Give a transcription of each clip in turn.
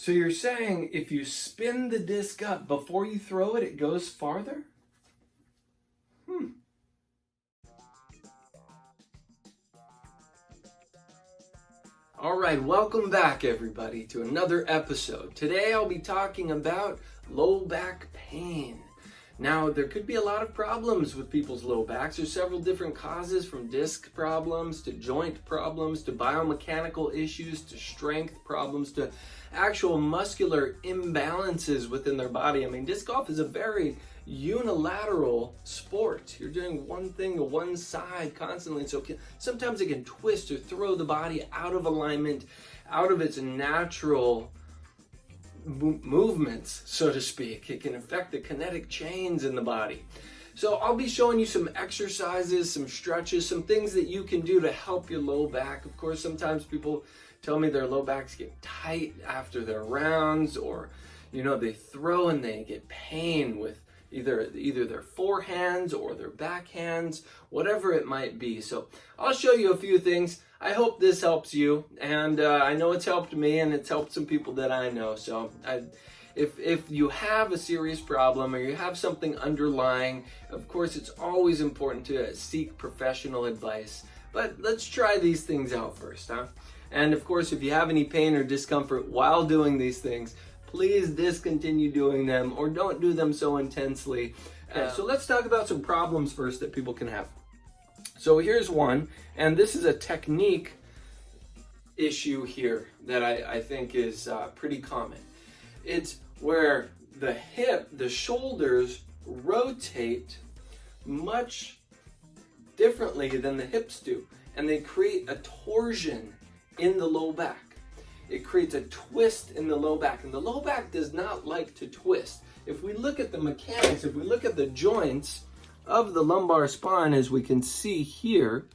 So you're saying if you spin the disc up before you throw it, it goes farther? All right, welcome back everybody to another episode. Today I'll be talking about low back pain. Now, there could be a lot of problems with people's low backs. There's several different causes, from disc problems to joint problems to biomechanical issues to strength problems to actual muscular imbalances within their body. I mean, disc golf is a very unilateral sport. You're doing one thing to one side constantly, so sometimes it can twist or throw the body out of alignment, out of its natural movements, so to speak. It can affect the kinetic chains in the body. So I'll be showing you some exercises, some stretches, some things that you can do to help your low back. Of course, sometimes people tell me their low backs get tight after their rounds, or they throw and they get pain with either their forehands or their backhands, whatever it might be. So I'll show you a few things. I hope this helps you, and I know it's helped me, and it's helped some people that I know. So if you have a serious problem or you have something underlying, of course it's always important to seek professional advice. But let's try these things out first, huh? And of course, if you have any pain or discomfort while doing these things, please discontinue doing them or don't do them so intensely. So let's talk about some problems first that people can have. So here's one, and this is a technique issue here that I think is pretty common. It's where the shoulders rotate much differently than the hips do, and they create a torsion in the low back. It creates a twist in the low back, and the low back does not like to twist. If we look at the mechanics, if we look at the joints of the lumbar spine, as we can see here,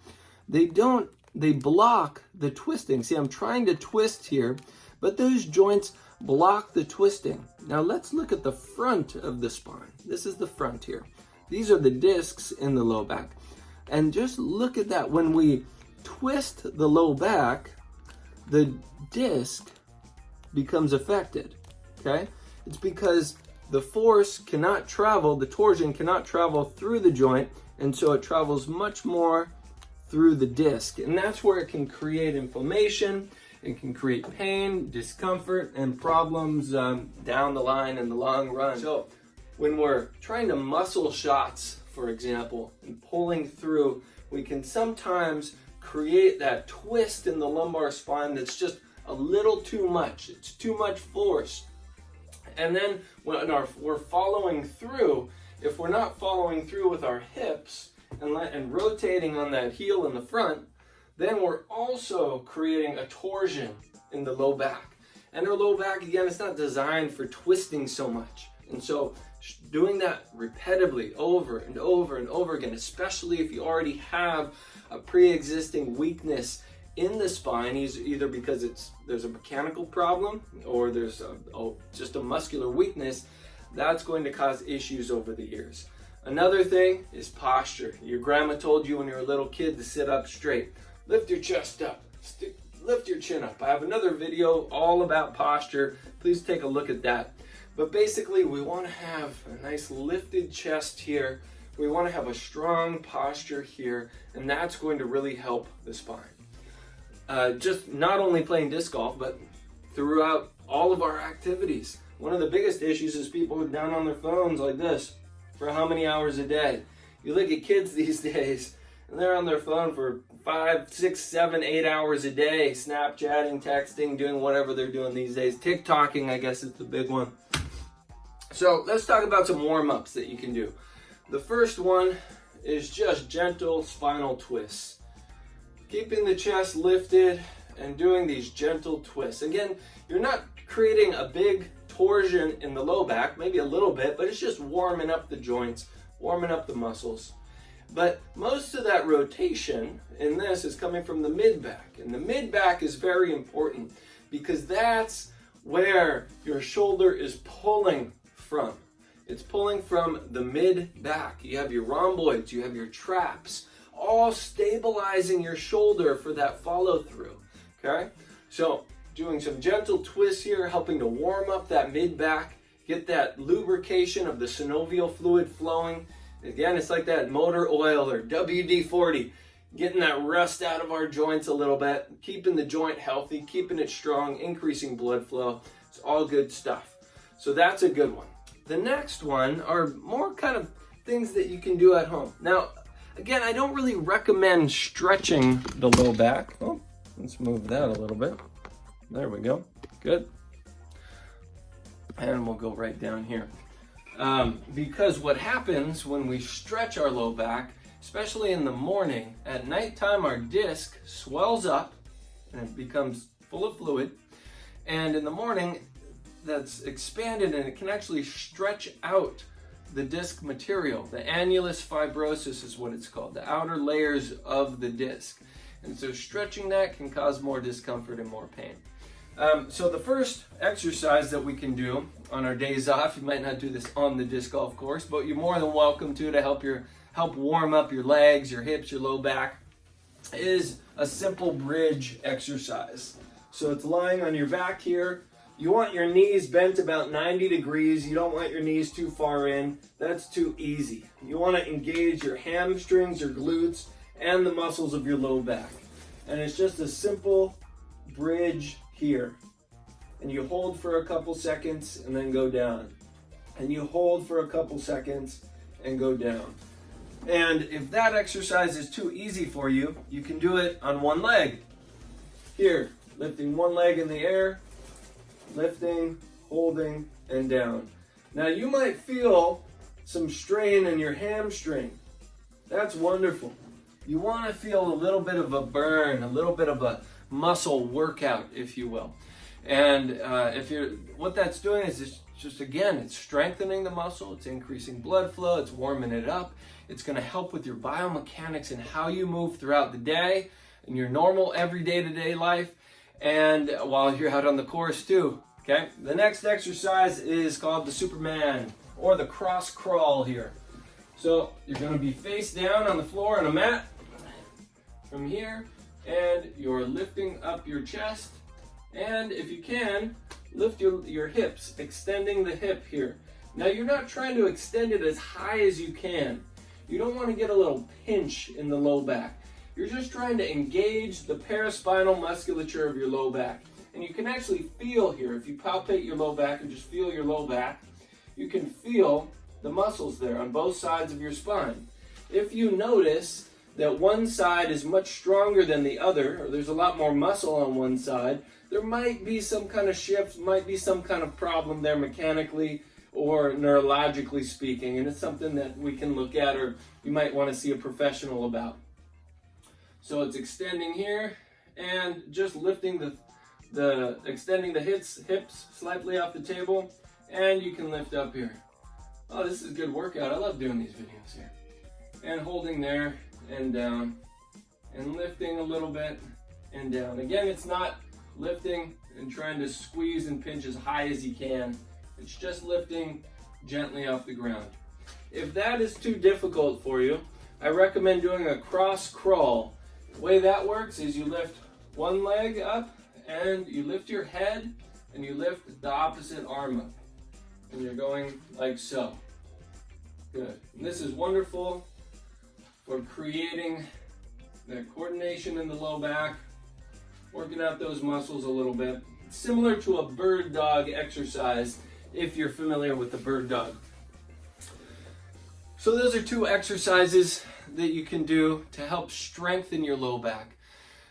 they block the twisting. See, I'm trying to twist here, but those joints block the twisting. Now let's look at the front of the spine. This is the front here. These are the discs in the low back. And just look at that. When we twist the low back, the disc becomes affected, okay? It's because the force cannot travel, the torsion cannot travel through the joint, and so it travels much more through the disc. And that's where it can create inflammation, it can create pain, discomfort, and problems down the line in the long run. So when we're trying to muscle shots, for example, and pulling through, we can sometimes create that twist in the lumbar spine that's just a little too much. It's too much force. And then when we're following through, if we're not following through with our hips and rotating on that heel in the front, then we're also creating a torsion in the low back. And our low back, again, it's not designed for twisting so much. And so doing that repetitively over and over and over again, especially if you already have a pre-existing weakness in the spine, either because there's a mechanical problem or there's just a muscular weakness, that's going to cause issues over the years. Another thing is posture. Your grandma told you when you were a little kid to sit up straight. Lift your chest up, lift your chin up. I have another video all about posture. Please take a look at that. But basically, we want to have a nice lifted chest here. We want to have a strong posture here, and that's going to really help the spine. Just not only playing disc golf, but throughout all of our activities. One of the biggest issues is people are down on their phones like this for how many hours a day? You look at kids these days, and they're on their phone for 5, 6, 7, 8 hours a day, Snapchatting, texting, doing whatever they're doing these days. TikToking, I guess, is the big one. So let's talk about some warm-ups that you can do. The first one is just gentle spinal twists. Keeping the chest lifted and doing these gentle twists. Again, you're not creating a big torsion in the low back, maybe a little bit, but it's just warming up the joints, warming up the muscles. But most of that rotation in this is coming from the mid-back. And the mid-back is very important because that's where your shoulder is pulling from. It's pulling from the mid-back. You have your rhomboids, you have your traps, all stabilizing your shoulder for that follow-through, okay? So doing some gentle twists here, helping to warm up that mid-back, get that lubrication of the synovial fluid flowing. Again, it's like that motor oil or WD-40, getting that rust out of our joints a little bit, keeping the joint healthy, keeping it strong, increasing blood flow. It's all good stuff. So that's a good one. The next one are more kind of things that you can do at home. Now, again, I don't really recommend stretching the low back. Oh, let's move that a little bit. There we go. Good. And we'll go right down here. Because what happens when we stretch our low back, especially in the morning, at nighttime our disc swells up and it becomes full of fluid. And in the morning, that's expanded and it can actually stretch out the disc material. The annulus fibrosus is what it's called, the outer layers of the disc. And so stretching that can cause more discomfort and more pain. So the first exercise that we can do on our days off, you might not do this on the disc golf course, but you're more than welcome to help warm up your legs, your hips, your low back, is a simple bridge exercise. So it's lying on your back here. You want your knees bent about 90 degrees. You don't want your knees too far in. That's too easy. You want to engage your hamstrings, your glutes, and the muscles of your low back. And it's just a simple bridge here. And you hold for a couple seconds and then go down. And you hold for a couple seconds and go down. And if that exercise is too easy for you, you can do it on one leg. Here, lifting one leg in the air, lifting, holding, and down. Now you might feel some strain in your hamstring. That's wonderful. You want to feel a little bit of a burn, a little bit of a muscle workout, if you will. And what that's doing is it's strengthening the muscle, it's increasing blood flow, it's warming it up. It's going to help with your biomechanics and how you move throughout the day in your normal everyday to-day life, and while you're out on the course too. Okay, the next exercise is called the Superman or the cross crawl here. So you're going to be face down on the floor on a mat from here, and you're lifting up your chest, and if you can, lift your hips, extending the hip here. Now you're not trying to extend it as high as you can. You don't want to get a little pinch in the low back. You're just trying to engage the paraspinal musculature of your low back. And you can actually feel here, if you palpate your low back and just feel your low back, you can feel the muscles there on both sides of your spine. If you notice that one side is much stronger than the other, or there's a lot more muscle on one side, there might be some kind of shift, might be some kind of problem there mechanically or neurologically speaking, and it's something that we can look at or you might want to see a professional about. So it's extending here and just lifting extending the hips slightly off the table, and you can lift up here. Oh, this is a good workout. I love doing these videos here. And holding there and down and lifting a little bit and down. Again, it's not lifting and trying to squeeze and pinch as high as you can. It's just lifting gently off the ground. If that is too difficult for you, I recommend doing a cross crawl. The way that works is you lift one leg up and you lift your head and you lift the opposite arm up. And you're going like so. Good. And this is wonderful for creating that coordination in the low back, working out those muscles a little bit. It's similar to a bird dog exercise if you're familiar with the bird dog. So those are two exercises that you can do to help strengthen your low back.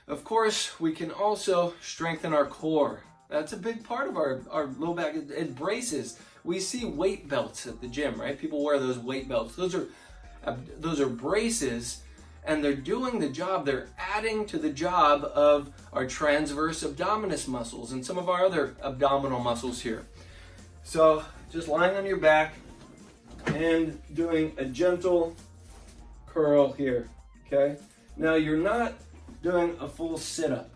Of course, we can also strengthen our core. That's a big part of our low back. It braces. We see weight belts at the gym, right? People wear those weight belts. Those are braces, and they're doing the job. They're adding to the job of our transverse abdominis muscles and some of our other abdominal muscles here. So just lying on your back and doing a gentle curl here, okay? Now you're not doing a full sit-up.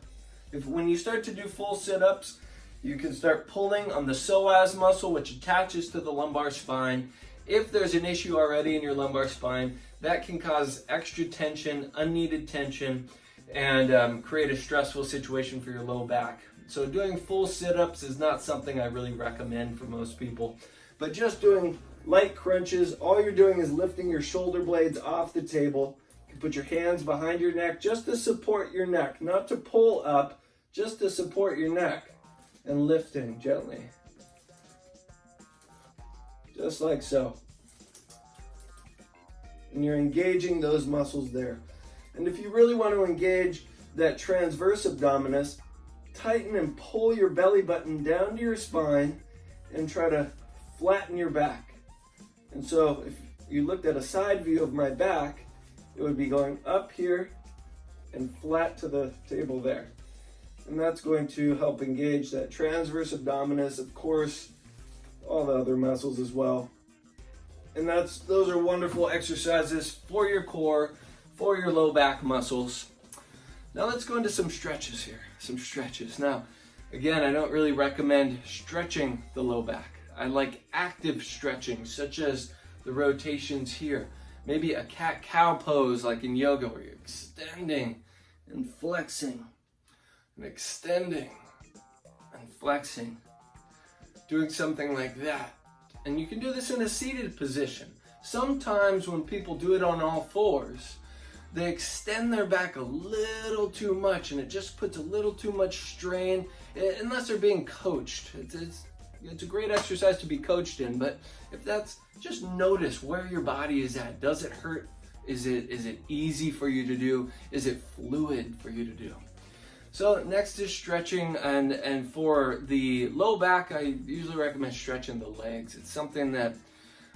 When you start to do full sit-ups, you can start pulling on the psoas muscle, which attaches to the lumbar spine. If there's an issue already in your lumbar spine, that can cause extra tension, unneeded tension, and create a stressful situation for your low back. So doing full sit-ups is not something I really recommend for most people. But just doing light crunches, all you're doing is lifting your shoulder blades off the table. You can put your hands behind your neck just to support your neck, not to pull up, just to support your neck. And lifting gently. Just like so. And you're engaging those muscles there. And if you really want to engage that transverse abdominis, tighten and pull your belly button down to your spine and try to flatten your back. And so if you looked at a side view of my back, it would be going up here and flat to the table there. And that's going to help engage that transverse abdominis, of course, all the other muscles as well. And those are wonderful exercises for your core, for your low back muscles. Now let's go into some stretches here, some stretches. Now, again, I don't really recommend stretching the low back. I like active stretching, such as the rotations here. Maybe a cat-cow pose like in yoga, where you're extending and flexing and extending and flexing. Doing something like that. And you can do this in a seated position. Sometimes when people do it on all fours, they extend their back a little too much, and it just puts a little too much strain, unless they're being coached. It's a great exercise to be coached in, but if that's, just notice where your body is at. Does it hurt? Is it easy for you to do? Is it fluid for you to do? So next is stretching, and for the low back, I usually recommend stretching the legs. It's something that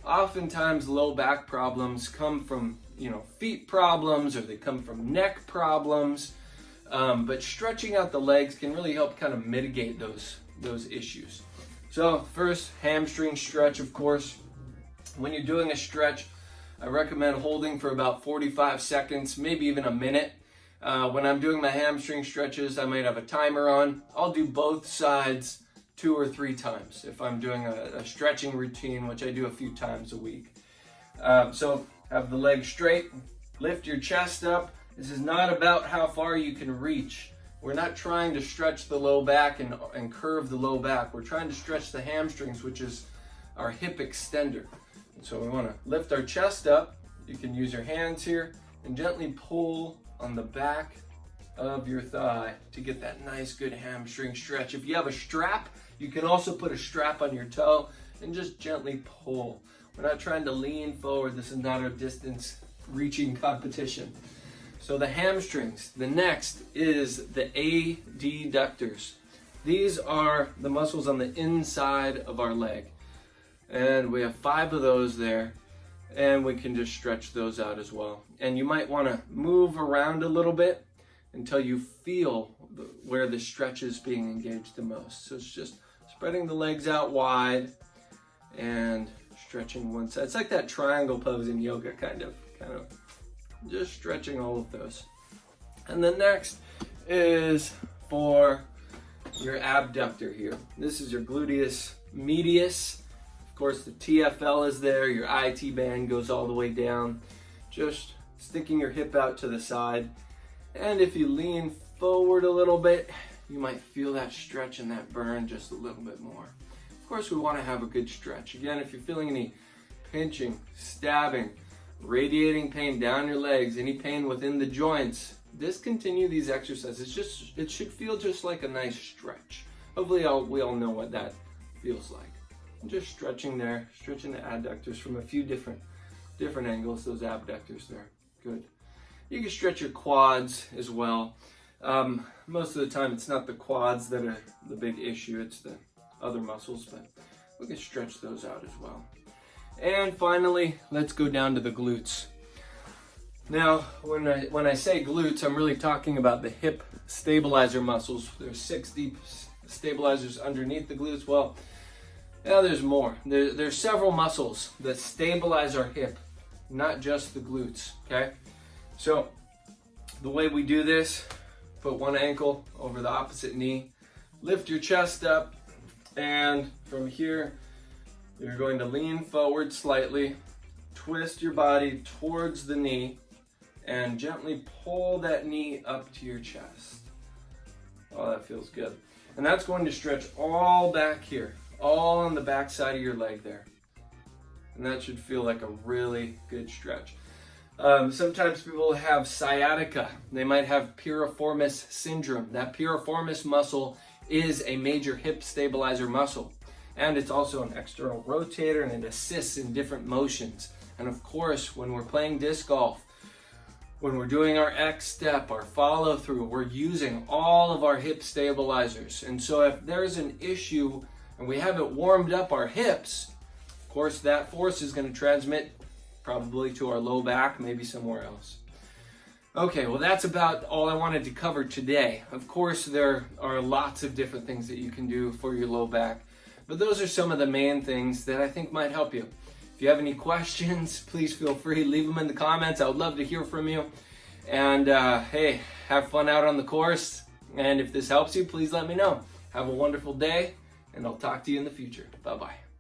oftentimes low back problems come from, feet problems, or they come from neck problems. But stretching out the legs can really help kind of mitigate those issues. So first, hamstring stretch, of course. When you're doing a stretch, I recommend holding for about 45 seconds, maybe even a minute. When I'm doing my hamstring stretches, I might have a timer on. I'll do both sides 2 or 3 times if I'm doing a stretching routine, which I do a few times a week. So have the legs straight, lift your chest up. This is not about how far you can reach. We're not trying to stretch the low back and curve the low back. We're trying to stretch the hamstrings, which is our hip extender. And so we want to lift our chest up. You can use your hands here and gently pull on the back of your thigh to get that nice good hamstring stretch. If you have a strap, you can also put a strap on your toe and just gently pull. We're not trying to lean forward. This is not a distance reaching competition. So the hamstrings. The next is the adductors. These are the muscles on the inside of our leg. And we have 5 of those there. And we can just stretch those out as well. And you might want to move around a little bit until you feel where the stretch is being engaged the most. So it's just spreading the legs out wide and stretching one side. It's like that triangle pose in yoga, kind of just stretching all of those. And the next is for your abductor here. This is your gluteus medius. Of course, the TFL is there. Your IT band goes all the way down. Just sticking your hip out to the side. And if you lean forward a little bit, you might feel that stretch and that burn just a little bit more. Of course, we want to have a good stretch. Again, if you're feeling any pinching, stabbing, radiating pain down your legs, any pain within the joints, discontinue these exercises. It should feel just like a nice stretch. Hopefully we all know what that feels like. And just stretching there, stretching the adductors from a few different angles, those abductors there. Good. You can stretch your quads as well. Most of the time it's not the quads that are the big issue, it's the other muscles, but we can stretch those out as well. And finally, let's go down to the glutes. Now, when I say glutes, I'm really talking about the hip stabilizer muscles. There's 6 deep stabilizers underneath the glutes. Well, yeah, there's more. There's several muscles that stabilize our hip, not just the glutes, okay? So, the way we do this, put one ankle over the opposite knee, lift your chest up, and from here, you're going to lean forward slightly, twist your body towards the knee, and gently pull that knee up to your chest. Oh, that feels good. And that's going to stretch all back here, all on the back side of your leg there. And that should feel like a really good stretch. Sometimes people have sciatica. They might have piriformis syndrome. That piriformis muscle is a major hip stabilizer muscle. And it's also an external rotator, and it assists in different motions. And of course, when we're playing disc golf, when we're doing our X step, our follow through, we're using all of our hip stabilizers. And so if there's an issue and we haven't warmed up our hips, of course that force is going to transmit probably to our low back, maybe somewhere else. Okay, well that's about all I wanted to cover today. Of course there are lots of different things that you can do for your low back, but those are some of the main things that I think might help you. If you have any questions, please feel free, leave them in the comments. I would love to hear from you. And hey, have fun out on the course. And if this helps you, please let me know. Have a wonderful day, and I'll talk to you in the future. Bye-bye.